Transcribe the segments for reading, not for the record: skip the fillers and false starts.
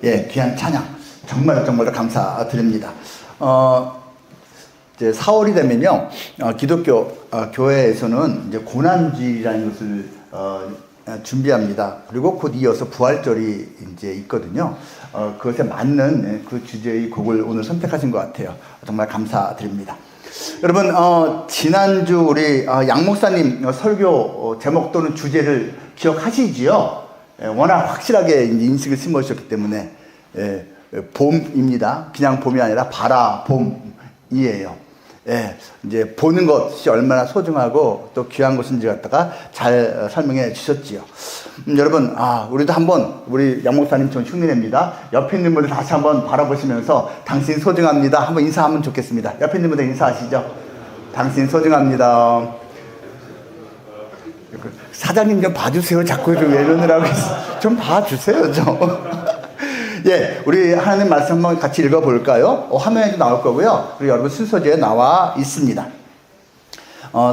예, 귀한 찬양 정말 감사드립니다. 이제 4월이 되면요, 기독교 교회에서는 이제 고난주일이라는 것을 준비합니다. 그리고 곧 이어서 부활절이 이제 있거든요. 그것에 맞는 그 주제의 곡을 오늘 선택하신 것 같아요. 정말 감사드립니다. 여러분, 지난주 우리 양 목사님 설교 제목 또는 주제를 기억하시지요? 워낙 확실하게 인식을 심으셨기 때문에 봄입니다. 그냥 봄이 아니라 바라봄이에요. 이제 보는 것이 얼마나 소중하고 또 귀한 것인지 갖다가 잘 설명해 주셨지요. 여러분, 우리도 한번 우리 양 목사님 전 흉내냅니다. 옆에 있는 분을 다시 한번 바라보시면서 당신 소중합니다. 한번 인사하면 좋겠습니다. 옆에 있는 분들 인사하시죠. 당신 소중합니다. 사장님 좀 봐주세요. 자꾸 왜 이러느라고 좀 봐주세요 좀. 예, 우리 하나님 말씀 한번 같이 읽어볼까요? 화면에도 나올 거고요. 그리고 여러분 순서지에 나와 있습니다.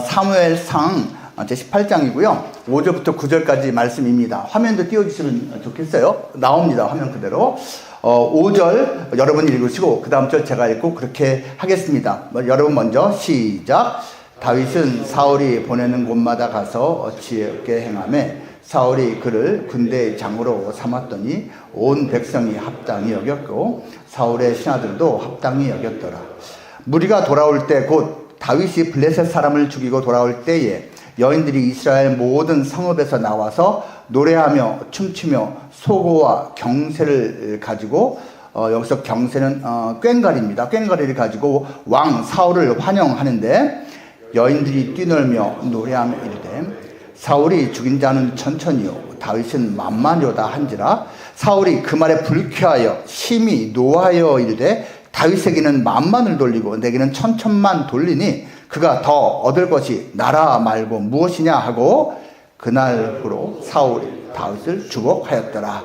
사무엘상 제18장이고요. 5절부터 9절까지 말씀입니다. 화면도 띄워주시면 좋겠어요. 나옵니다. 화면 그대로. 5절 여러분이 읽으시고 그 다음 절 제가 읽고 그렇게 하겠습니다. 여러분 먼저 시작. 다윗은 사울이 보내는 곳마다 가서 지혜롭게 행하며 사울이 그를 군대의 장으로 삼았더니 온 백성이 합당히 여겼고 사울의 신하들도 합당히 여겼더라. 무리가 돌아올 때 곧 다윗이 블레셋 사람을 죽이고 돌아올 때에 여인들이 이스라엘 모든 성읍에서 나와서 노래하며 춤추며 소고와 경세를 가지고 여기서 경세는 꽹과리입니다. 꽹과리를 가지고 왕 사울을 환영하는데 여인들이 뛰놀며 노래하며 이르되 사울이 죽인 자는 천천히요 다윗은 만만이로다 한지라. 사울이 그 말에 불쾌하여 심히 노하여 이르되 다윗에게는 만만을 돌리고 내게는 천천만 돌리니 그가 더 얻을 것이 나라 말고 무엇이냐 하고 그날부로 사울이 다윗을 주목하였더라.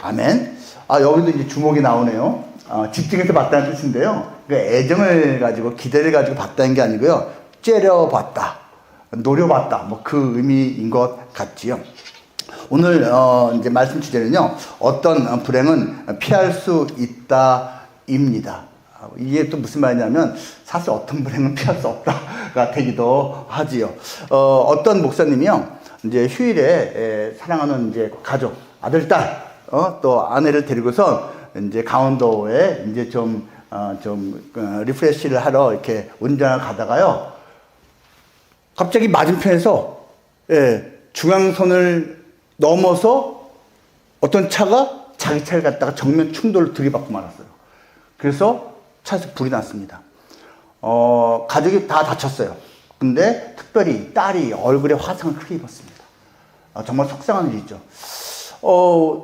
아멘. 여기도 이제 주목이 나오네요. 집중해서 봤다는 뜻인데요. 그러니까 애정을 가지고 기대를 가지고 봤다는 게 아니고요. 째려봤다, 노려봤다, 그 의미인 것 같지요. 오늘 이제 말씀 주제는요, 어떤 불행은 피할 수 있다입니다. 이게 또 무슨 말이냐면 사실 어떤 불행은 피할 수 없다가 되기도 하지요. 어떤 목사님이요, 이제 휴일에 사랑하는 이제 가족, 아들, 딸, 또 아내를 데리고서 이제 강원도에 이제 좀 리프레시를 하러 이렇게 운전을 가다가요. 갑자기 맞은편에서 중앙선을 넘어서 어떤 차가 자기 차를 갖다가 정면 충돌을 들이받고 말았어요. 그래서 차에서 불이 났습니다. 가족이 다 다쳤어요. 근데 특별히 딸이 얼굴에 화상을 크게 입었습니다. 정말 속상한 일이죠.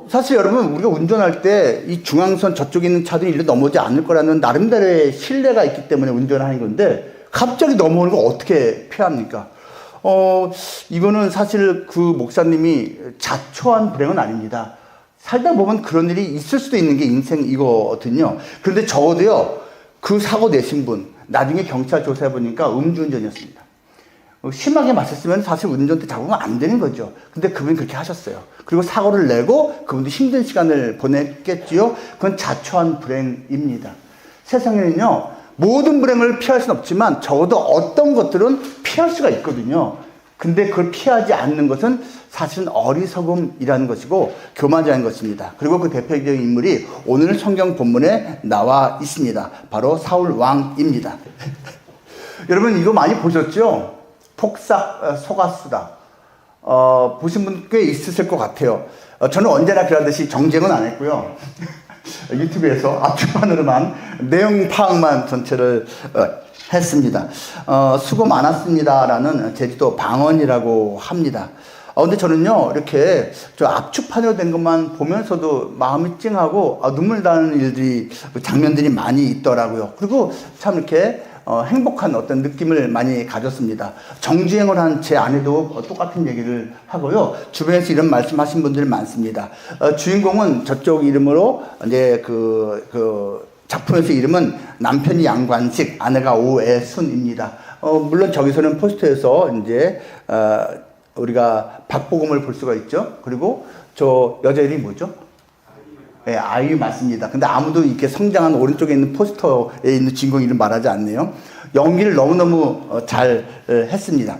사실 여러분, 우리가 운전할 때 이 중앙선 저쪽에 있는 차들이 일로 넘어오지 않을 거라는 나름대로의 신뢰가 있기 때문에 운전을 하는 건데 갑자기 넘어오는 걸 어떻게 피합니까? 이거는 사실 그 목사님이 자초한 불행은 아닙니다. 살다 보면 그런 일이 있을 수도 있는 게 인생이거든요. 그런데 적어도요, 그 사고 내신 분, 나중에 경찰 조사해보니까 음주운전이었습니다. 심하게 마셨으면 사실 운전대 잡으면 안 되는 거죠. 근데 그분이 그렇게 하셨어요. 그리고 사고를 내고 그분도 힘든 시간을 보냈겠지요. 그건 자초한 불행입니다. 세상에는요, 모든 불행을 피할 수는 없지만 적어도 어떤 것들은 피할 수가 있거든요. 근데 그걸 피하지 않는 것은 사실은 어리석음이라는 것이고 교만이라는 것입니다. 그리고 그 대표적인 인물이 오늘 성경 본문에 나와 있습니다. 바로 사울 왕입니다. 여러분, 이거 많이 보셨죠? 폭삭 속았수다. 보신 분 꽤 있으실 것 같아요. 저는 언제나 그러듯이 정쟁은 안 했고요. 유튜브에서 앞주판으로만 내용 파악만 전체를 했습니다. 수고 많았습니다라는 제주도 방언이라고 합니다. 근데 저는요, 이렇게 저 압축판으로 된 것만 보면서도 마음이 찡하고 눈물 나는 일들이, 장면들이 많이 있더라고요. 그리고 참 이렇게 행복한 어떤 느낌을 많이 가졌습니다. 정주행을 한 제 아내도 똑같은 얘기를 하고요. 주변에서 이런 말씀하신 분들 많습니다. 주인공은 저쪽 이름으로 이제 작품에서 이름은 남편이 양관식, 아내가 오애순입니다. 물론 저기서는 포스터에서 이제 우리가 박보검을 볼 수가 있죠. 그리고 저 여자 이름이 뭐죠? 네, 아이유 맞습니다. 근데 아무도 이렇게 성장한 오른쪽에 있는 포스터에 있는 주인공 이름 말하지 않네요. 연기를 너무너무 잘 했습니다.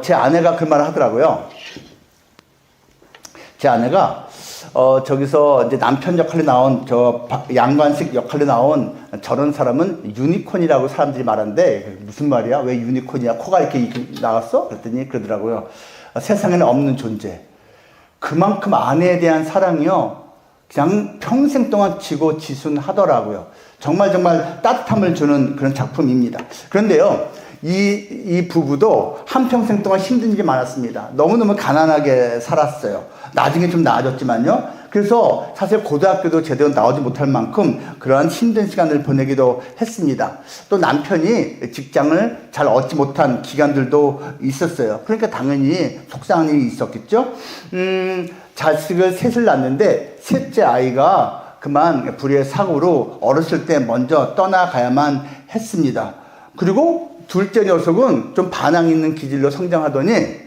제 아내가 그 말을 하더라고요. 제 아내가 저기서 이제 남편 역할로 나온 저 양관식 역할로 나온 저런 사람은 유니콘이라고 사람들이 말하는데 무슨 말이야? 왜 유니콘이야? 코가 이렇게 나왔어? 그랬더니 그러더라고요. 세상에는 없는 존재. 그만큼 아내에 대한 사랑이요. 그냥 평생 동안 지고 지순하더라고요. 정말 따뜻함을 주는 그런 작품입니다. 그런데요, 이 부부도 한평생 동안 힘든 일이 많았습니다. 너무너무 가난하게 살았어요. 나중에 좀 나아졌지만요. 그래서 사실 고등학교도 제대로 나오지 못할 만큼 그러한 힘든 시간을 보내기도 했습니다. 또 남편이 직장을 잘 얻지 못한 기간들도 있었어요. 그러니까 당연히 속상한 일이 있었겠죠. 자식을 셋을 낳는데 셋째 아이가 그만 불의의 사고로 어렸을 때 먼저 떠나가야만 했습니다. 그리고 둘째 녀석은 좀 반항 있는 기질로 성장하더니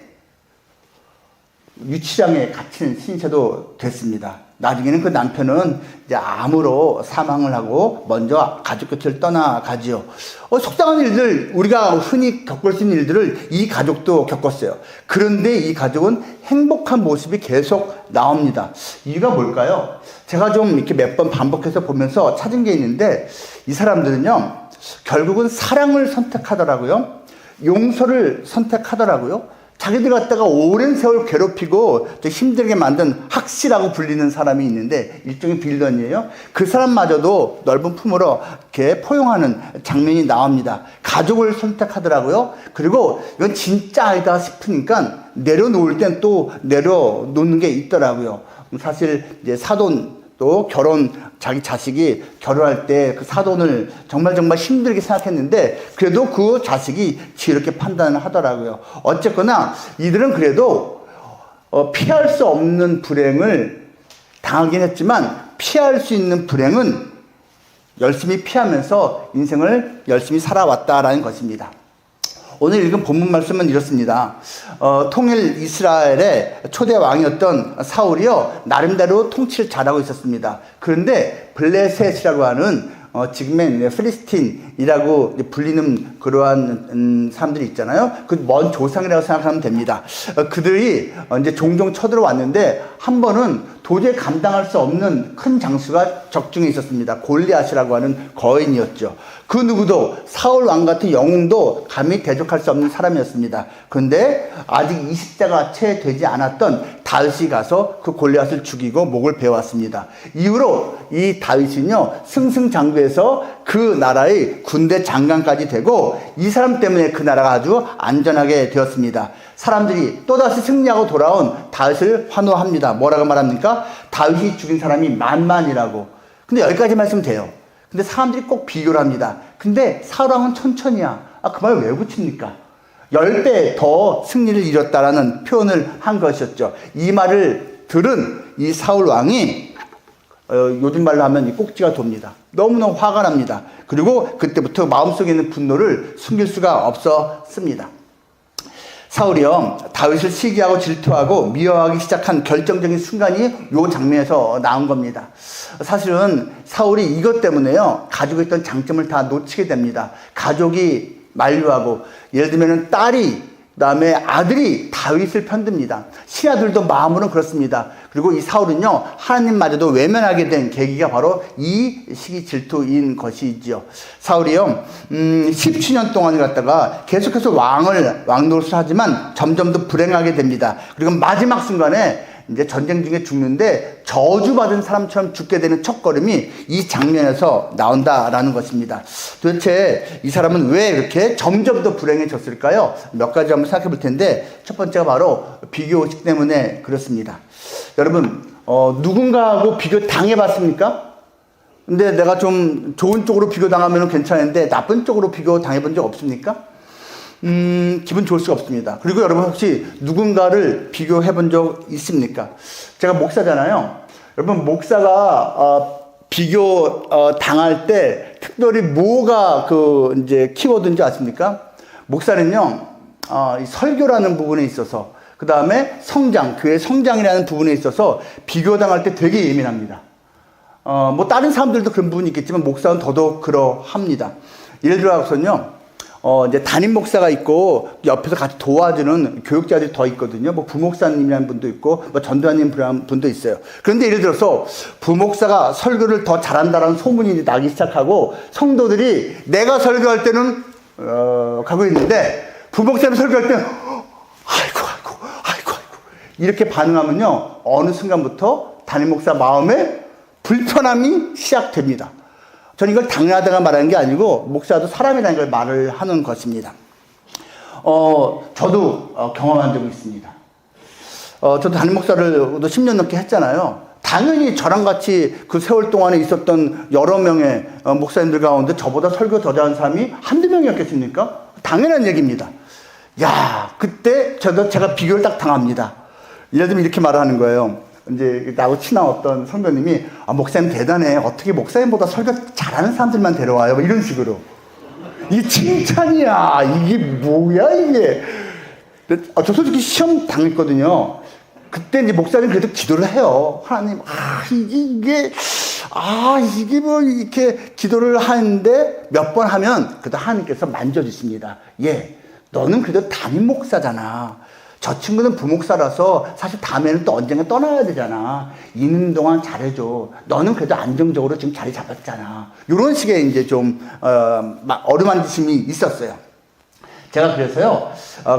유치장에 갇힌 신세도 됐습니다. 나중에는 그 남편은 이제 암으로 사망을 하고 먼저 가족 곁을 떠나가지요. 속상한 일들, 우리가 흔히 겪을 수 있는 일들을 이 가족도 겪었어요. 그런데 이 가족은 행복한 모습이 계속 나옵니다. 이유가 뭘까요? 제가 좀 이렇게 몇 번 반복해서 보면서 찾은 게 있는데 이 사람들은요, 결국은 사랑을 선택하더라고요. 용서를 선택하더라고요. 자기들 갖다가 오랜 세월 괴롭히고 힘들게 만든 학시라고 불리는 사람이 있는데 일종의 빌런이에요. 그 사람마저도 넓은 품으로 이렇게 포용하는 장면이 나옵니다. 가족을 선택하더라고요. 그리고 이건 진짜 아니다 싶으니까 내려놓을 땐 또 내려놓는 게 있더라고요. 사실 이제 사돈 또 자기 자식이 결혼할 때 그 사돈을 정말 힘들게 생각했는데 그래도 그 자식이 지혜롭게 판단을 하더라고요. 어쨌거나 이들은 그래도 피할 수 없는 불행을 당하긴 했지만 피할 수 있는 불행은 열심히 피하면서 인생을 열심히 살아왔다라는 것입니다. 오늘 읽은 본문 말씀은 이렇습니다. 통일 이스라엘의 초대 왕이었던 사울이요, 나름대로 통치를 잘하고 있었습니다. 그런데 블레셋이라고 하는 지금의 필리스틴이라고 불리는 그러한 사람들이 있잖아요. 그 먼 조상이라고 생각하면 됩니다. 그들이 이제 종종 쳐들어왔는데 한 번은 도저히 감당할 수 없는 큰 장수가 적중에 있었습니다. 골리앗이라고 하는 거인이었죠. 그 누구도 사울 왕 같은 영웅도 감히 대적할 수 없는 사람이었습니다. 그런데 아직 20세가 채 되지 않았던 다윗이 가서 그 골리앗을 죽이고 목을 베어왔습니다. 이후로 이 다윗은요, 승승장구해서 그 나라의 군대 장관까지 되고 이 사람 때문에 그 나라가 아주 안전하게 되었습니다. 사람들이 또다시 승리하고 돌아온 다윗을 환호합니다. 뭐라고 말합니까? 다윗이 죽인 사람이 만만이라고. 근데 여기까지 말씀 돼요. 근데 사람들이 꼭 비교를 합니다. 근데 사울왕은 천천히야. 그 말 왜 붙입니까? 10배 더 승리를 이뤘다라는 표현을 한 것이었죠. 이 말을 들은 이 사울왕이 요즘 말로 하면 이 꼭지가 돕니다. 너무너무 화가 납니다. 그리고 그때부터 마음속에 있는 분노를 숨길 수가 없었습니다. 사울이요, 다윗을 시기하고 질투하고 미워하기 시작한 결정적인 순간이 이 장면에서 나온 겁니다. 사실은 사울이 이것 때문에요, 가지고 있던 장점을 다 놓치게 됩니다. 가족이 만류하고, 예를 들면 딸이, 그 다음에 아들이 다윗을 편듭니다. 신하들도 마음으로는 그렇습니다. 그리고 이 사울은요, 하나님마저도 외면하게 된 계기가 바로 이 시기 질투인 것이지요. 사울이요, 17년 동안을 갖다가 계속해서 왕 노릇을 하지만 점점 더 불행하게 됩니다. 그리고 마지막 순간에 이제 전쟁 중에 죽는데 저주받은 사람처럼 죽게 되는 첫걸음이 이 장면에서 나온다라는 것입니다. 도대체 이 사람은 왜 이렇게 점점 더 불행해졌을까요? 몇 가지 한번 생각해 볼 텐데, 첫 번째가 바로 비교의식 때문에 그렇습니다. 여러분, 누군가하고 비교 당해봤습니까? 근데 내가 좀 좋은 쪽으로 비교 당하면 괜찮은데 나쁜 쪽으로 비교 당해본 적 없습니까? 기분 좋을 수가 없습니다. 그리고 여러분 혹시 누군가를 비교해 본 적 있습니까? 제가 목사잖아요. 여러분, 목사가 비교 당할 때 특별히 뭐가 이제 키워드인지 아십니까? 목사는요, 이 설교라는 부분에 있어서, 그 다음에 성장, 교회 성장이라는 부분에 있어서 비교당할 때 되게 예민합니다. 뭐 다른 사람들도 그런 부분이 있겠지만 목사는 더더욱 그러합니다. 예를 들어서는요, 이제 담임 목사가 있고 옆에서 같이 도와주는 교육자들이 더 있거든요. 뭐 부목사님이라는 분도 있고 뭐 전도사님 분도 있어요. 그런데 예를 들어서 부목사가 설교를 더 잘한다라는 소문이 나기 시작하고 성도들이 내가 설교할 때는 가고 있는데 부목사님 설교할 때는 아이고 이렇게 반응하면요, 어느 순간부터 담임 목사 마음에 불편함이 시작됩니다. 저는 이걸 당연하다가 말하는 게 아니고 목사도 사람이라는 걸 말을 하는 것입니다. 저도 경험한 적이 있습니다. 저도 담임 목사를 10년 넘게 했잖아요. 당연히 저랑 같이 그 세월 동안에 있었던 여러 명의 목사님들 가운데 저보다 설교 더 잘하는 사람이 한두 명이었겠습니까? 당연한 얘기입니다. 야, 그때 제가 비교를 딱 당합니다. 예를 들면 이렇게 말을 하는 거예요. 이제 나하고 친한 어떤 선배님이 목사님 대단해. 어떻게 목사님보다 설교 잘하는 사람들만 데려와요? 뭐 이런 식으로. 이게 칭찬이야. 이게 뭐야 이게. 저 솔직히 시험 당했거든요. 그때 이제 목사님 그래도 기도를 해요. 하나님, 이게 뭐 이렇게 기도를 하는데 몇 번 하면 그래도 하나님께서 만져주십니다. 너는 그래도 담임 목사잖아. 저 친구는 부목사라서 사실 다음에는 또 언젠가 떠나야 되잖아. 있는 동안 잘해줘. 너는 그래도 안정적으로 지금 자리 잡았잖아. 이런 식의 이제 좀 어루만지심이 있었어요. 제가 그래서요,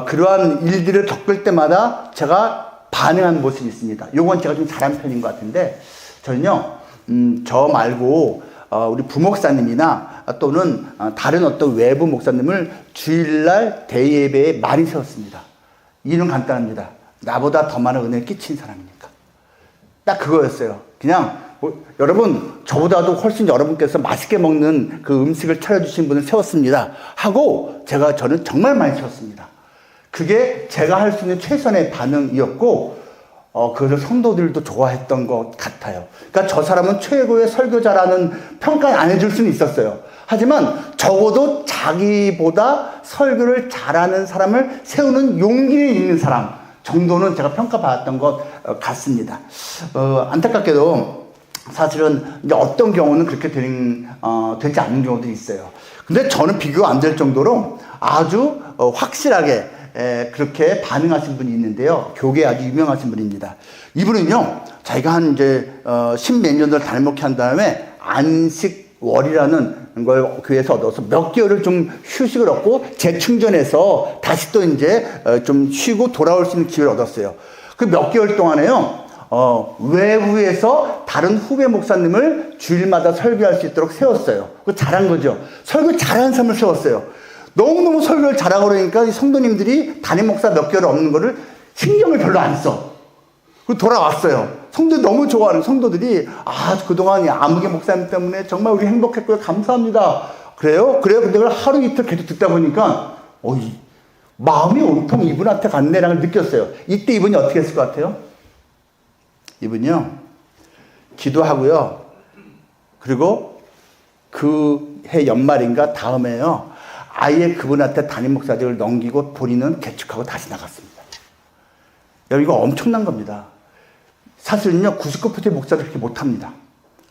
그러한 일들을 겪을 때마다 제가 반응하는 모습이 있습니다. 요건 제가 좀 잘한 편인 것 같은데, 저는요, 저 말고 우리 부목사님이나 또는 다른 어떤 외부 목사님을 주일날 대예배에 많이 세웠습니다. 이유는 간단합니다. 나보다 더 많은 은혜를 끼친 사람이니까. 딱 그거였어요. 그냥 여러분, 저보다도 훨씬 여러분께서 맛있게 먹는 그 음식을 차려주신 분을 세웠습니다 하고 저는 정말 많이 세웠습니다. 그게 제가 할 수 있는 최선의 반응이었고 그것을 성도들도 좋아했던 것 같아요. 그러니까 저 사람은 최고의 설교자라는 평가 안 해줄 수는 있었어요. 하지만 적어도 자기보다 설교를 잘하는 사람을 세우는 용기를 있는 사람 정도는 제가 평가받았던 것 같습니다. 안타깝게도 사실은 이제 어떤 경우는 그렇게 되지 않는 경우도 있어요. 근데 저는 비교가 안 될 정도로 아주 확실하게 그렇게 반응하신 분이 있는데요. 교계에 아주 유명하신 분입니다. 이분은요, 자기가 한 이제 10몇 년을 담임 목회한 다음에 안식월이라는 걸 교회에서 얻어서 몇 개월을 좀 휴식을 얻고 재충전해서 다시 또 이제 좀 쉬고 돌아올 수 있는 기회를 얻었어요. 그 몇 개월 동안에요, 외부에서 다른 후배 목사님을 주일마다 설교할 수 있도록 세웠어요. 그거 잘한 거죠. 설교 잘하는 사람을 세웠어요. 너무너무 설교를 잘하고 그러니까 이 성도님들이 담임 목사 몇 개월 없는 거를 신경을 별로 안 써. 그리고 돌아왔어요. 성도들이 너무 좋아하는 성도들이, 그동안 아무개 목사님 때문에 정말 우리 행복했고요. 감사합니다. 그래요? 근데 그걸 하루 이틀 계속 듣다 보니까, 마음이 온통 이분한테 갔네라는 걸 느꼈어요. 이때 이분이 어떻게 했을 것 같아요? 이분이요, 기도하고요. 그리고 그 해 연말인가 다음에요, 아예 그분한테 담임 목사직을 넘기고 본인은 개축하고 다시 나갔습니다. 여러분, 이거 엄청난 겁니다. 사실은요, 99%의 목사들 그렇게 못합니다.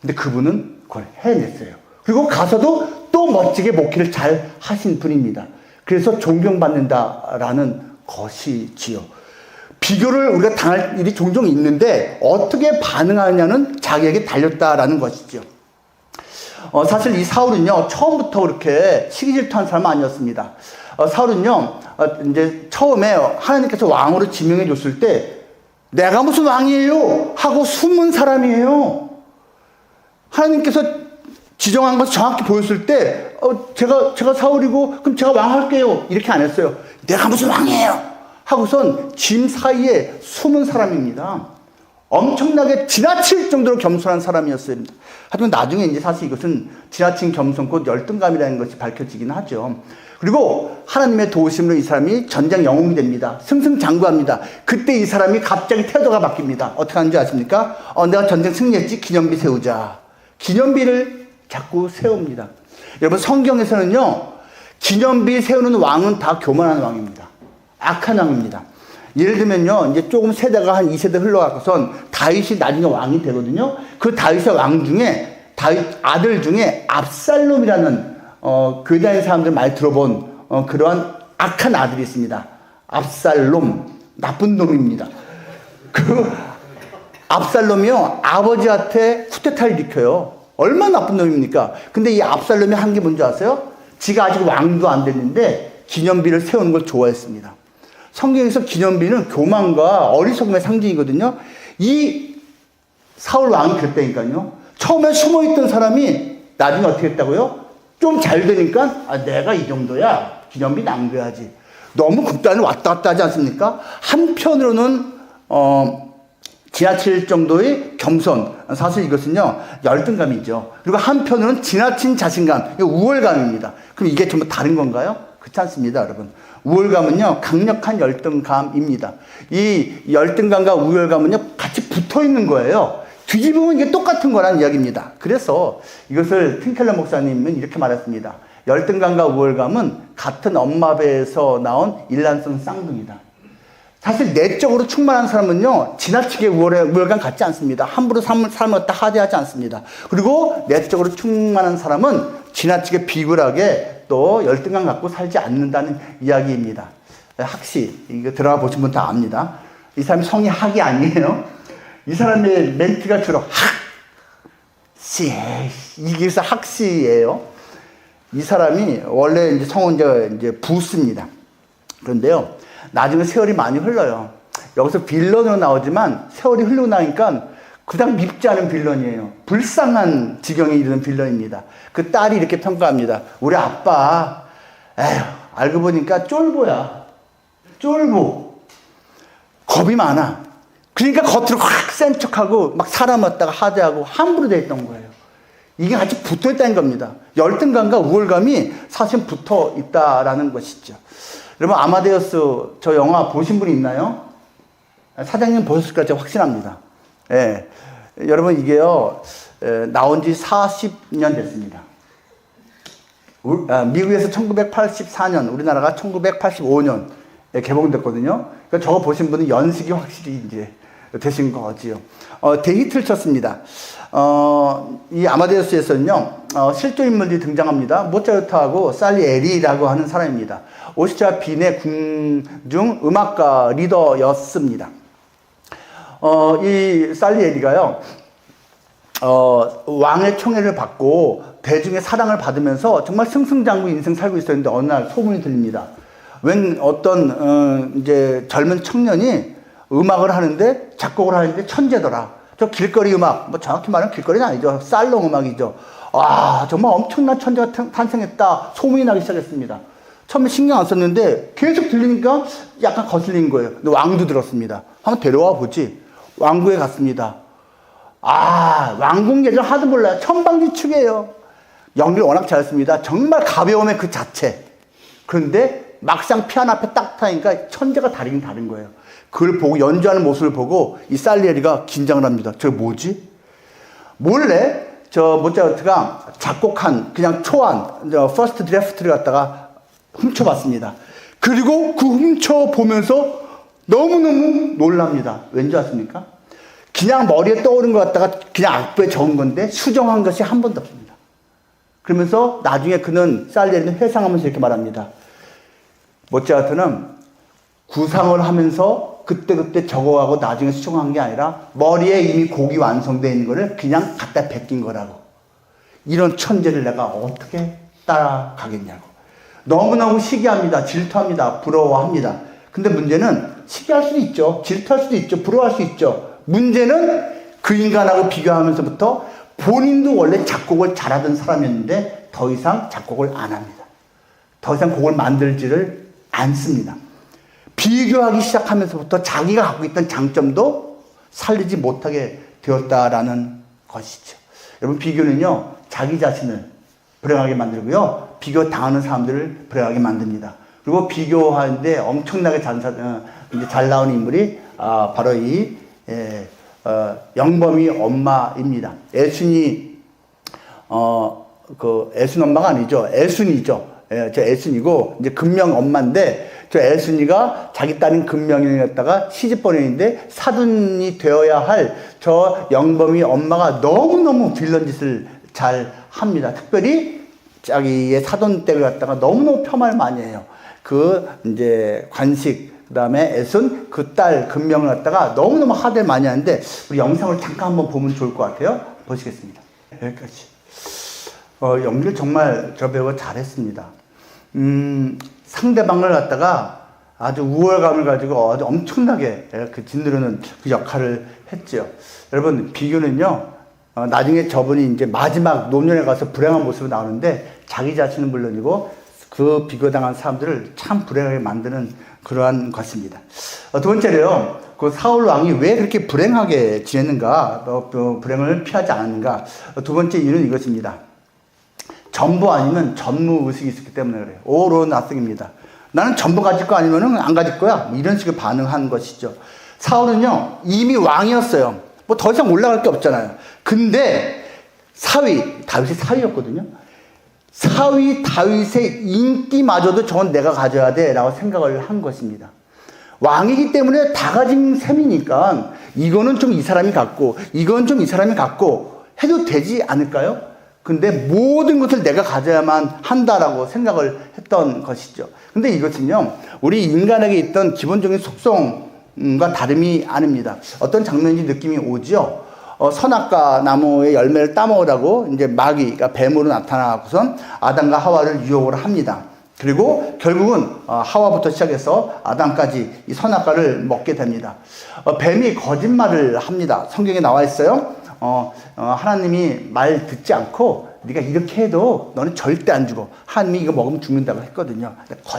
근데 그분은 그걸 해냈어요. 그리고 가서도 또 멋지게 목회를 잘 하신 분입니다. 그래서 존경받는다라는 것이지요. 비교를 우리가 당할 일이 종종 있는데 어떻게 반응하느냐는 자기에게 달렸다라는 것이죠. 사실 이 사울은요, 처음부터 그렇게 시기 질투한 사람은 아니었습니다. 사울은요, 이제 처음에 하나님께서 왕으로 지명해 줬을 때 내가 무슨 왕이에요? 하고 숨은 사람이에요. 하나님께서 지정한 것을 정확히 보였을 때, 제가 사울이고, 그럼 제가 왕 할게요. 이렇게 안 했어요. 내가 무슨 왕이에요? 하고선 짐 사이에 숨은 사람입니다. 엄청나게 지나칠 정도로 겸손한 사람이었습니다. 하지만 나중에 이제 사실 이것은 지나친 겸손 곧 열등감이라는 것이 밝혀지긴 하죠. 그리고 하나님의 도우심으로 이 사람이 전쟁 영웅이 됩니다. 승승장구합니다. 그때 이 사람이 갑자기 태도가 바뀝니다. 어떻게 하는지 아십니까? 내가 전쟁 승리했지, 기념비 세우자. 기념비를 자꾸 세웁니다. 여러분, 성경에서는요, 기념비 세우는 왕은 다 교만한 왕입니다. 악한 왕입니다. 예를 들면요, 이제 조금 세대가 한 2세대 흘러가고선 다윗이 나중에 왕이 되거든요. 그 다윗의 왕 중에, 다윗 아들 중에 압살롬이라는, 교회 다니는 사람들 많이 들어본, 그러한 악한 아들이 있습니다. 압살롬. 나쁜 놈입니다. 그, 압살롬이요, 아버지한테 쿠데타를 일으켜요. 얼마나 나쁜 놈입니까? 근데 이 압살롬이 한 게 뭔지 아세요? 지가 아직 왕도 안 됐는데 기념비를 세우는 걸 좋아했습니다. 성경에서 기념비는 교만과 어리석음의 상징이거든요. 이 사울 왕이 그랬다니까요. 처음에 숨어있던 사람이 나중에 어떻게 했다고요? 좀 잘 되니까 내가 이 정도야. 기념비 남겨야지. 너무 극단을 왔다 갔다 하지 않습니까? 한편으로는 지나칠 정도의 겸손. 사실 이것은요, 열등감이죠. 그리고 한편으로는 지나친 자신감, 우월감입니다. 그럼 이게 좀 다른 건가요? 그렇지 않습니다, 여러분. 우월감은요, 강력한 열등감입니다. 이 열등감과 우월감은요, 같이 붙어 있는 거예요. 뒤집으면 이게 똑같은 거란 이야기입니다. 그래서 이것을 팀켈러 목사님은 이렇게 말했습니다. 열등감과 우월감은 같은 엄마 배에서 나온 일란성 쌍둥이다. 사실 내적으로 충만한 사람은요, 지나치게 우월감 갖지 않습니다. 함부로 삶을 갖다 하대하지 않습니다. 그리고 내적으로 충만한 사람은 지나치게 비굴하게 또 열등감 갖고 살지 않는다는 이야기입니다. 학시, 이거 들어가 보신 분 다 압니다. 이 사람이 성이 학이 아니에요. 이 사람의 멘트가 주로 학시, 이게 학시예요. 이 사람이 원래 이제 성은 이제 부스입니다. 그런데요, 나중에 세월이 많이 흘러요. 여기서 빌런으로 나오지만 세월이 흐르고 나니까 그닥 밉지 않은 빌런이에요. 불쌍한 지경에 이르는 빌런입니다. 그 딸이 이렇게 평가합니다. 우리 아빠, 에휴, 알고 보니까 쫄보야. 쫄보. 겁이 많아. 그러니까 겉으로 확 센 척하고 막 사람 왔다가 하대하고 함부로 돼 있던 거예요. 이게 같이 붙어 있다는 겁니다. 열등감과 우월감이 사실 붙어 있다라는 것이죠. 여러분, 아마데우스 저 영화 보신 분이 있나요? 사장님 보셨을 까 제가 확신합니다. 예. 여러분, 이게요, 나온 지 40년 됐습니다. 미국에서 1984년, 우리나라가 1985년에 개봉됐거든요. 그러니까 저거 보신 분은 연식이 확실히 이제 되신 거지요. 대히트를 쳤습니다. 이 아마데우스에서는요, 실존 인물들이 등장합니다. 모차르트하고 살리 에리라고 하는 사람입니다. 오스트리아 빈의 궁중 음악가 리더였습니다. 이 살리 에리가요, 왕의 총애를 받고 대중의 사랑을 받으면서 정말 승승장구 인생 살고 있었는데 어느 날 소문이 들립니다. 웬 어떤 이제 젊은 청년이 음악을 하는데, 작곡을 하는데 천재더라. 저 길거리 음악, 뭐 정확히 말하면 길거리는 아니죠. 살롱 음악이죠. 아, 정말 엄청난 천재가 탄생했다. 소문이 나기 시작했습니다. 처음에 신경 안 썼는데 계속 들리니까 약간 거슬린 거예요. 근데 왕도 들었습니다. 한번 데려와 보지. 왕궁에 갔습니다. 아, 왕궁 예절 하도 몰라요. 천방지축이에요. 연기를 워낙 잘했습니다. 정말 가벼움의 그 자체. 그런데 막상 피아노 앞에 딱 타니까 천재가 다르긴 다른 거예요. 그걸 보고, 연주하는 모습을 보고 이 살리에리가 긴장을 합니다. 저게 뭐지? 몰래 저 모차르트가 작곡한 그냥 초안, 퍼스트 드래프트를 갖다가 훔쳐봤습니다. 그리고 그 훔쳐보면서 너무너무 놀랍니다. 왠지 아십니까? 그냥 머리에 떠오른 것 갖다가 그냥 악보에 적은 건데 수정한 것이 한 번도 없습니다. 그러면서 나중에 그는, 살리에리는 회상하면서 이렇게 말합니다. 모차르트는 구상을 하면서 그때그때 적어가고 나중에 수정한 게 아니라 머리에 이미 곡이 완성되어 있는 거를 그냥 갖다 베낀 거라고. 이런 천재를 내가 어떻게 따라가겠냐고. 너무너무 시기합니다. 질투합니다. 부러워합니다. 근데 문제는 시기할 수도 있죠. 질투할 수도 있죠. 부러워할 수 있죠. 문제는 그 인간하고 비교하면서부터 본인도 원래 작곡을 잘하던 사람이었는데 더 이상 작곡을 안 합니다. 더 이상 곡을 만들지를 않습니다. 비교하기 시작하면서부터 자기가 갖고 있던 장점도 살리지 못하게 되었다라는 것이죠. 여러분, 비교는요, 자기 자신을 불행하게 만들고요, 비교 당하는 사람들을 불행하게 만듭니다. 그리고 비교하는데 엄청나게 잘 나오는 인물이 바로 이 영범이 엄마입니다. 애순이 애순 엄마가 아니죠. 애순이죠. 예, 저 애순이고 이제 금명 엄마인데 저 애순이가 자기 딸인 금명이를 갖다가 시집 보내는데 사돈이 되어야 할 저 영범이 엄마가 너무너무 빌런 짓을 잘 합니다. 특별히 자기의 사돈 댁을 갖다가 너무너무 폄하를 많이 해요. 그 이제 관식 그다음에 애순 그 딸 금명을 갖다가 너무너무 하대를 많이 하는데 우리 영상을 잠깐 한번 보면 좋을 것 같아요. 보시겠습니다. 여기까지. 연기를 정말 저 배우가 잘했습니다. 상대방을 갖다가 아주 우월감을 가지고 아주 엄청나게 그 짓누르는 그 역할을 했죠. 여러분, 비교는요, 나중에 저분이 이제 마지막 노년에 가서 불행한 모습이 나오는데 자기 자신은 물론이고 그 비교당한 사람들을 참 불행하게 만드는 그러한 것입니다. 두 번째로요, 그 사울 왕이 왜 그렇게 불행하게 지냈는가, 불행을 피하지 않았는가. 두 번째 이유는 이것입니다. 전부 아니면 전무의식이 있었기 때문에 그래요. 오로나스입니다. 나는 전부 가질 거 아니면 안 가질 거야. 이런 식으로 반응한 것이죠. 사울은요, 이미 왕이었어요. 뭐 더 이상 올라갈 게 없잖아요. 근데 다윗이 사위였거든요. 사위 다윗의 인기마저도 저건 내가 가져야 돼 라고 생각을 한 것입니다. 왕이기 때문에 다 가진 셈이니까 이거는 좀 이 사람이 갖고 이건 좀 이 사람이 갖고 해도 되지 않을까요? 근데 모든 것을 내가 가져야만 한다라고 생각을 했던 것이죠. 근데 이것은요, 우리 인간에게 있던 기본적인 속성과 다름이 아닙니다. 어떤 장면인지 느낌이 오죠? 선악과 나무의 열매를 따먹으라고 이제 마귀가 뱀으로 나타나고선 아담과 하와를 유혹을 합니다. 그리고 결국은 하와부터 시작해서 아담까지 이 선악과를 먹게 됩니다. 뱀이 거짓말을 합니다. 성경에 나와 있어요. 하나님이 말 듣지 않고 네가 이렇게 해도 너는 절대 안 죽어. 하나님이 이거 먹으면 죽는다고 했거든요.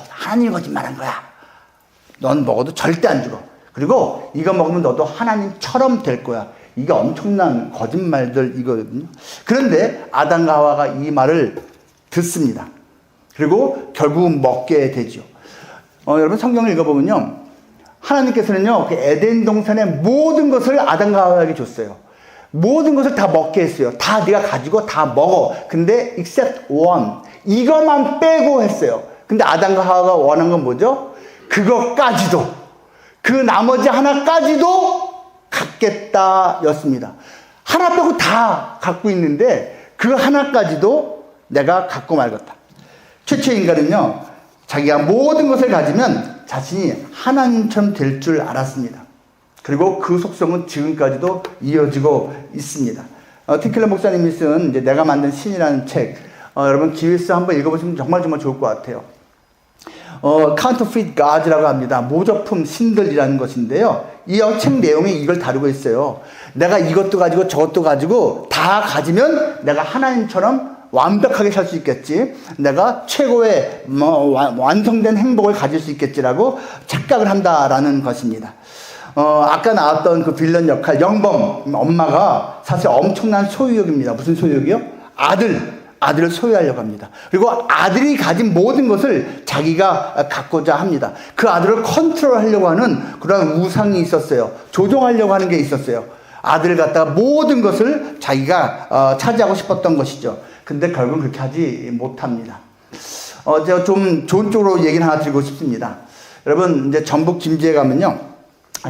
하나님이 거짓말한 거야. 넌 먹어도 절대 안 죽어. 그리고 이거 먹으면 너도 하나님처럼 될 거야. 이게 엄청난 거짓말들이거든요. 그런데 아담과 하와가 이 말을 듣습니다. 그리고 결국은 먹게 되죠. 여러분 성경을 읽어보면요, 하나님께서는요, 그 에덴 동산의 모든 것을 아담과 하와에게 줬어요. 모든 것을 다 먹게 했어요. 다 네가 가지고 다 먹어. 근데 except one, 이것만 빼고 했어요. 근데 아담과 하와가 원한 건 뭐죠? 그것까지도, 그 나머지 하나까지도 갖겠다 였습니다. 하나 빼고 다 갖고 있는데 그 하나까지도 내가 갖고 말겠다. 최초의 인간은요, 자기가 모든 것을 가지면 자신이 하나님처럼 될 줄 알았습니다. 그리고 그 속성은 지금까지도 이어지고 있습니다. 티클러 목사님이 쓴 이제 내가 만든 신이라는 책, 여러분 기회 있어 한번 읽어보시면 정말 좋을 것 같아요. Counterfeit Gods라고 합니다. 모조품 신들이라는 것인데요. 이 책 내용이 이걸 다루고 있어요. 내가 이것도 가지고 저것도 가지고 다 가지면 내가 하나님처럼 완벽하게 살 수 있겠지. 내가 최고의 완성된 행복을 가질 수 있겠지라고 착각을 한다라는 것입니다. 아까 나왔던 그 빌런 역할, 영범 엄마가 사실 엄청난 소유욕입니다. 무슨 소유욕이요? 아들을 소유하려고 합니다. 그리고 아들이 가진 모든 것을 자기가 갖고자 합니다. 그 아들을 컨트롤하려고 하는 그런 우상이 있었어요. 조종하려고 하는 게 있었어요. 아들을 갖다가 모든 것을 자기가 차지하고 싶었던 것이죠. 근데 결국은 그렇게 하지 못합니다. 제가 좀 좋은 쪽으로 얘기를 하나 드리고 싶습니다. 여러분, 이제 전북 김제에 가면요,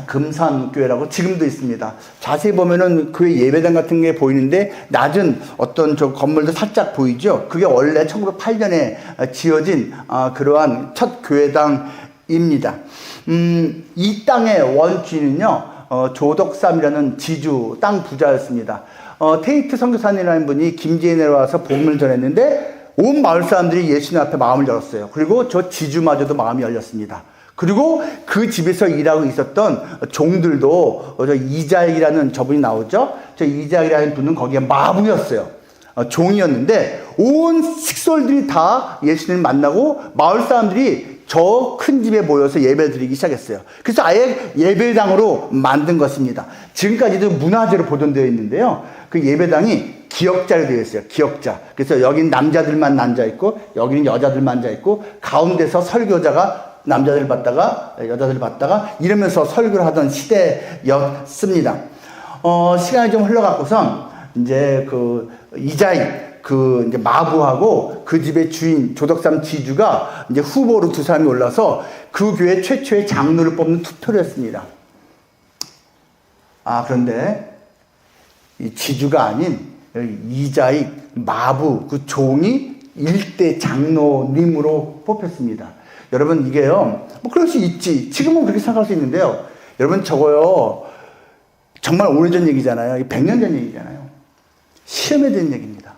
금산교회라고 지금도 있습니다. 자세히 보면은 교회 예배당 같은 게 보이는데 낮은 어떤 저 건물도 살짝 보이죠. 그게 원래 1908년에 지어진 그러한 첫 교회당입니다. 이 땅의 원주인은요, 조덕삼이라는 지주 땅 부자였습니다. 테이트 선교사님이라는 분이 김제에 내려와서 복음을 전했는데 온 마을 사람들이 예수님 앞에 마음을 열었어요. 그리고 저 지주마저도 마음이 열렸습니다. 그리고 그 집에서 일하고 있었던 종들도 저 이자익이라는 저분이 나오죠. 저 이자익이라는 분은 거기에 마부였어요. 종이었는데 온 식솔들이 다 예수님을 만나고 마을 사람들이 저 큰 집에 모여서 예배를 드리기 시작했어요. 그래서 아예 예배당으로 만든 것입니다. 지금까지도 문화재로 보존되어 있는데요. 그 예배당이 기역자로 되어 있어요. 기역자. 그래서 여긴 남자들만 앉아있고 여기는 여자들만 앉아있고 가운데서 설교자가 남자들 봤다가 여자들 봤다가 이러면서 설교를 하던 시대였습니다. 시간이 좀 흘러갖고선 이제 그 이자익 그 이제 마부하고 그 집의 주인 조덕삼 지주가 이제 후보로 두 사람이 올라서 그 교회 최초의 장로를 뽑는 투표를 했습니다. 그런데 이 지주가 아닌 이자익 마부 그 종이 일대 장로님으로 뽑혔습니다. 여러분 이게요, 뭐 그럴 수 있지. 지금은 그렇게 생각할 수 있는데요. 여러분 저거요, 정말 오래전 얘기잖아요. 100년 전 얘기잖아요. 시험에 대한 얘기입니다.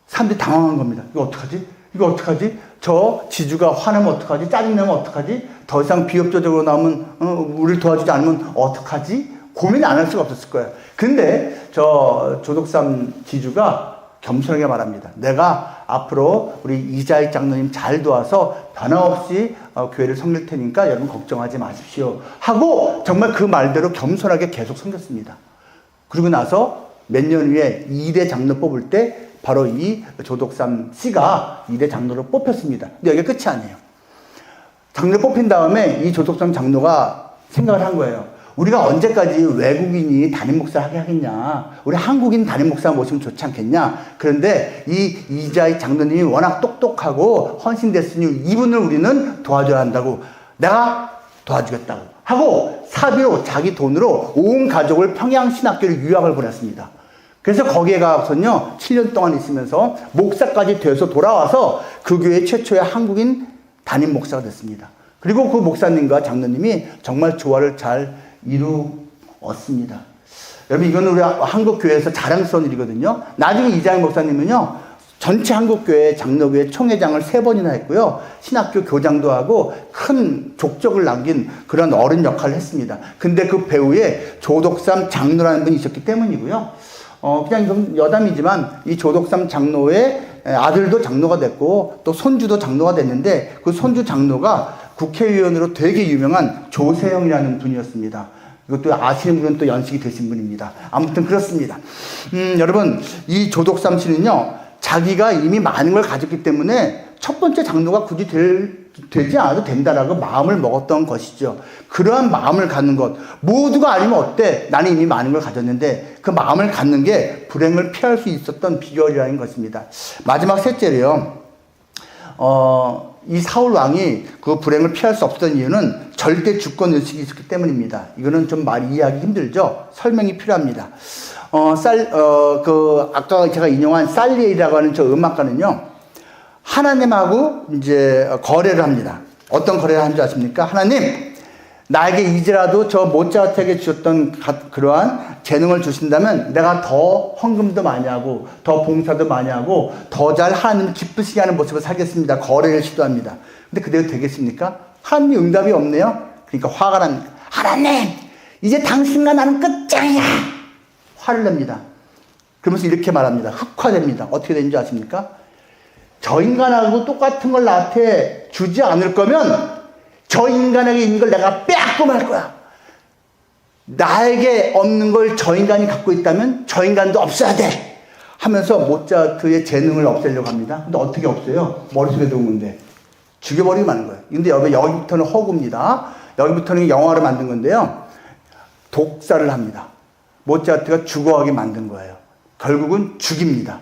사람들이 당황한 겁니다. 이거 어떡하지? 이거 어떡하지? 저 지주가 화내면 어떡하지? 짜증내면 어떡하지? 더 이상 비협조적으로 나오면 우리를 도와주지 않으면 어떡하지? 고민 안 할 수가 없었을 거예요. 근데 저 조덕삼 지주가 겸손하게 말합니다. 내가 앞으로 우리 이자익 장로님 잘 도와서 변함없이 교회를 섬길 테니까 여러분 걱정하지 마십시오 하고 정말 그 말대로 겸손하게 계속 섬겼습니다. 그리고 나서 몇 년 후에 2대 장로 뽑을 때 바로 이 조덕삼 씨가 2대 장로로 뽑혔습니다. 근데 여기가 끝이 아니에요. 장로 뽑힌 다음에 이 조덕삼 장로가 생각을 한 거예요. 우리가 언제까지 외국인이 담임 목사를 하게 하겠냐. 우리 한국인 담임 목사 모시면 좋지 않겠냐. 그런데 이 이자익 장로님이 워낙 똑똑하고 헌신됐으니 이분을 우리는 도와줘야 한다고. 내가 도와주겠다고 하고 사비로 자기 돈으로 온 가족을 평양신학교로 유학을 보냈습니다. 그래서 거기에 가서는요 7년 동안 있으면서 목사까지 되어서 돌아와서 그 교회 최초의 한국인 담임 목사가 됐습니다. 그리고 그 목사님과 장로님이 정말 조화를 잘 이루었습니다. 여러분 이거는 우리 한국교회에서 자랑스러운 일이거든요. 나중에 이자익 목사님은요 전체 한국교회 장로교회 총회장을 3번이나 했고요. 신학교 교장도 하고 큰 족적을 남긴 그런 어른 역할을 했습니다. 근데 그 배후에 조덕삼 장로라는 분이 있었기 때문이고요. 그냥 좀 여담이지만 이 조덕삼 장로의 아들도 장로가 됐고 또 손주도 장로가 됐는데 그 손주 장로가 국회의원으로 되게 유명한 조세영이라는 분이었습니다. 이것도 아시는 분은 또 연식이 되신 분입니다. 아무튼 그렇습니다. 여러분 이 조덕삼 씨는요 자기가 이미 많은 걸 가졌기 때문에 첫 번째 장로가 굳이 되지 않아도 된다라고 마음을 먹었던 것이죠. 그러한 마음을 갖는 것 모두가 아니면 어때? 나는 이미 많은 걸 가졌는데 그 마음을 갖는 게 불행을 피할 수 있었던 비결이라는 것입니다. 마지막 셋째로요. 이 사울 왕이 그 불행을 피할 수 없었던 이유는 절대 주권 의식이 있었기 때문입니다. 이거는 좀 이해하기 힘들죠. 설명이 필요합니다. 아까 제가 인용한 살리에이라고 하는 저 음악가는요, 하나님하고 이제 거래를 합니다. 어떤 거래를 하는 줄 아십니까? 하나님, 나에게 이제라도 저 모차르트에게 주셨던 그러한 재능을 주신다면 내가 더 헌금도 많이 하고 더 봉사도 많이 하고 더 잘 하나님을 기쁘시게 하는 모습을 살겠습니다. 거래를 시도합니다. 근데 그대로 되겠습니까? 하나님이 응답이 없네요. 그러니까 화가 납니다. 하나님, 이제 당신과 나는 끝장이야. 화를 냅니다. 그러면서 이렇게 말합니다. 흑화됩니다. 어떻게 되는지 아십니까? 저 인간하고 똑같은 걸 나한테 주지 않을 거면 저 인간에게 있는 걸 내가 빼앗고 말 거야. 나에게 없는 걸 저 인간이 갖고 있다면 저 인간도 없어야 돼. 하면서 모차르트의 재능을 없애려고 합니다. 근데 어떻게 없애요? 머릿속에 들어온 건데. 죽여버리고 마는 거예요. 근데 여기부터는 허구입니다. 여기부터는 영화를 만든 건데요. 독살을 합니다. 모차르트가 죽어가게 만든 거예요. 결국은 죽입니다.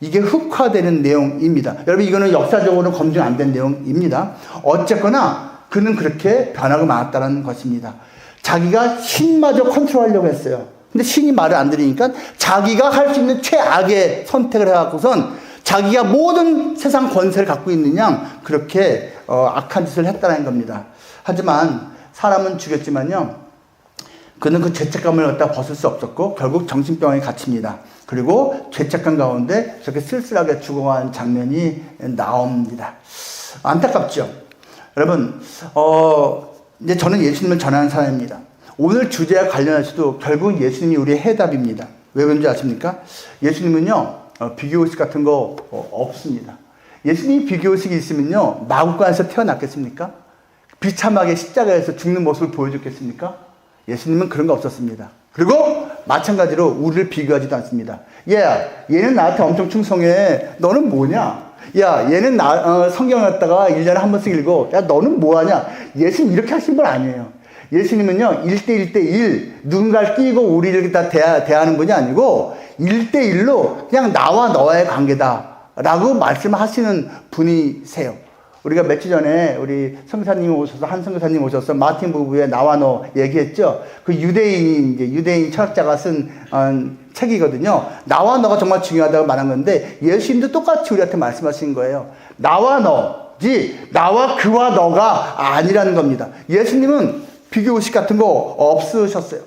이게 흑화되는 내용입니다. 여러분 이거는 역사적으로 검증 안 된 내용입니다. 어쨌거나 그는 그렇게 변화가 많았다는 것입니다. 자기가 신마저 컨트롤하려고 했어요. 근데 신이 말을 안 들으니까 자기가 할 수 있는 최악의 선택을 해갖고선 자기가 모든 세상 권세를 갖고 있는 양 그렇게 악한 짓을 했다는 겁니다. 하지만 사람은 죽였지만요. 그는 그 죄책감을 갖다 벗을 수 없었고 결국 정신병원에 갇힙니다. 그리고 죄책감 가운데 저렇게 쓸쓸하게 죽어가는 장면이 나옵니다. 안타깝죠. 여러분, 이제 저는 예수님을 전하는 사람입니다. 오늘 주제와 관련해서도 결국 예수님이 우리의 해답입니다. 왜 그런지 아십니까? 예수님은요, 비교의식 같은 거 없습니다. 예수님이 비교의식이 있으면요, 마구간에서 태어났겠습니까? 비참하게 십자가에서 죽는 모습을 보여줬겠습니까? 예수님은 그런 거 없었습니다. 그리고 마찬가지로 우리를 비교하지도 않습니다. 얘는 나한테 엄청 충성해. 너는 뭐냐? 얘는 성경을 갖다가 1년에 한 번씩 읽고, 너는 뭐하냐? 예수님 이렇게 하신 분 아니에요. 예수님은요, 1대1대1, 누군가를 끼고 우리를 다 대하는 분이 아니고, 1대1로 그냥 나와 너와의 관계다. 라고 말씀하시는 분이세요. 우리가 며칠 전에 우리 성사님 오셔서, 한 성사님 오셔서 마틴 부부의 나와 너 얘기했죠. 그 유대인 철학자가 쓴 책이거든요. 나와 너가 정말 중요하다고 말한 건데, 예수님도 똑같이 우리한테 말씀하신 거예요. 나와 너지, 나와 그와 너가 아니라는 겁니다. 예수님은 비교의식 같은 거 없으셨어요.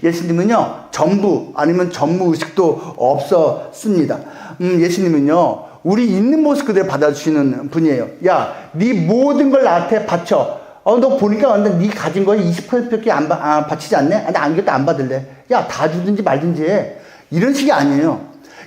예수님은요, 전부 아니면 전무의식도 없었습니다. 예수님은요, 우리 있는 모습 그대로 받아주시는 분이에요. 야, 네 모든 걸 나한테 바쳐. 너 보니까 네 가진 거에 20%밖에 바치지 않네? 나 안겨도 안 받을래. 야, 다 주든지 말든지 해. 이런 식이 아니에요.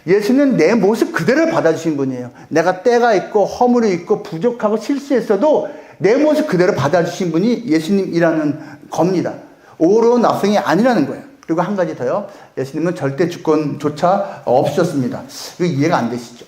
예수는 내 모습 그대로 받아주신 분이에요. 내가 때가 있고 허물이 있고 부족하고 실수했어도 내 모습 그대로 받아주신 분이 예수님이라는 겁니다. all or nothing이 아니라는 거예요. 그리고 한 가지 더요. 예수님은 절대 주권조차 없으셨습니다. 이거 이해가 안 되시죠?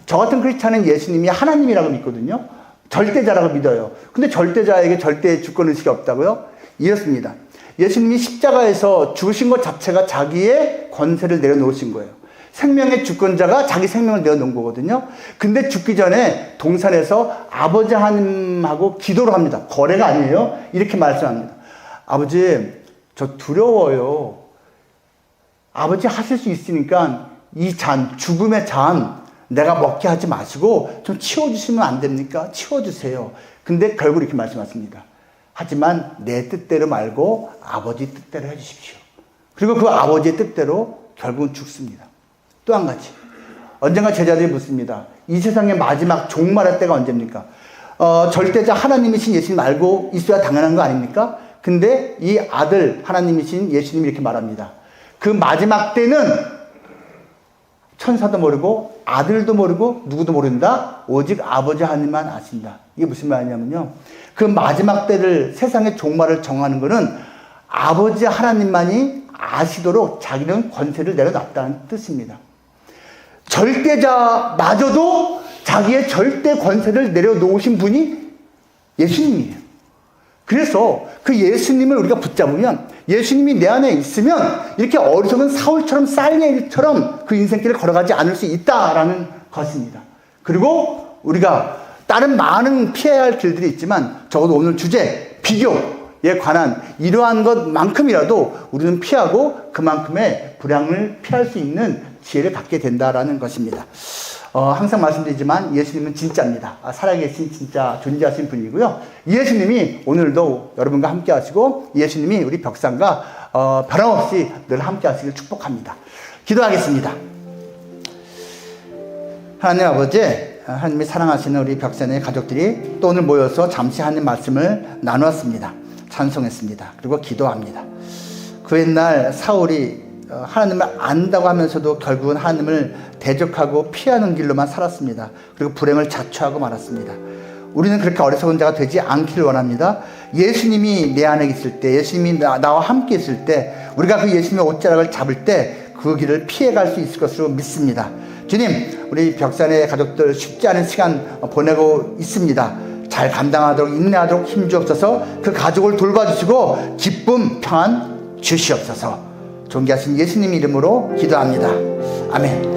저 같은 크리스찬은 예수님이 하나님이라고 믿거든요. 절대자라고 믿어요. 근데 절대자에게 절대 주권의식이 없다고요? 이렇습니다. 예수님이 십자가에서 죽으신 것 자체가 자기의 권세를 내려놓으신 거예요. 생명의 주권자가 자기 생명을 내어놓은 거거든요. 근데 죽기 전에 동산에서 아버지 하나님하고 기도를 합니다. 거래가 아니에요. 이렇게 말씀합니다. 아버지, 저 두려워요. 아버지 하실 수 있으니까 이 잔, 죽음의 잔 내가 먹게 하지 마시고 좀 치워주시면 안 됩니까? 치워주세요. 근데 결국 이렇게 말씀하십니다. 하지만 내 뜻대로 말고 아버지 뜻대로 해주십시오. 그리고 그 아버지의 뜻대로 결국은 죽습니다. 또 한 가지. 언젠가 제자들이 묻습니다. 이 세상의 마지막 종말의 때가 언제입니까? 절대자 하나님이신 예수님 알고 있어야 당연한 거 아닙니까? 근데 이 아들 하나님이신 예수님이 이렇게 말합니다. 그 마지막 때는 천사도 모르고 아들도 모르고 누구도 모른다. 오직 아버지 하나님만 아신다. 이게 무슨 말이냐면요. 그 마지막 때를 세상의 종말을 정하는 것은 아버지 하나님만이 아시도록 자기는 권세를 내려놨다는 뜻입니다. 절대자마저도 자기의 절대 권세를 내려놓으신 분이 예수님이에요. 그래서 그 예수님을 우리가 붙잡으면, 예수님이 내 안에 있으면 이렇게 어리석은 사울처럼 사이네일처럼 그 인생길을 걸어가지 않을 수 있다라는 것입니다. 그리고 우리가 다른 많은 피해야 할 길들이 있지만 적어도 오늘 주제 비교에 관한 이러한 것만큼이라도 우리는 피하고 그만큼의 불행을 피할 수 있는 지혜를 갖게 된다라는 것입니다. 항상 말씀드리지만 예수님은 진짜입니다. 살아계신 진짜 존재하신 분이고요. 예수님이 오늘도 여러분과 함께 하시고 예수님이 우리 벽산과 변함없이 늘 함께 하시길 축복합니다. 기도하겠습니다. 하나님 아버지, 하나님이 사랑하시는 우리 벽산의 가족들이 또 오늘 모여서 잠시 하나님 말씀을 나누었습니다. 찬송했습니다. 그리고 기도합니다. 그 옛날 사울이 하나님을 안다고 하면서도 결국은 하나님을 대적하고 피하는 길로만 살았습니다. 그리고 불행을 자초하고 말았습니다. 우리는 그렇게 어리석은 자가 되지 않기를 원합니다. 예수님이 내 안에 있을 때, 예수님이 나와 함께 있을 때, 우리가 그 예수님의 옷자락을 잡을 때 그 길을 피해갈 수 있을 것으로 믿습니다. 주님, 우리 벽산의 가족들 쉽지 않은 시간 보내고 있습니다. 잘 감당하도록 인내하도록 힘주옵소서. 그 가족을 돌봐주시고 기쁨, 평안 주시옵소서. 존귀하신 예수님 이름으로 기도합니다. 아멘.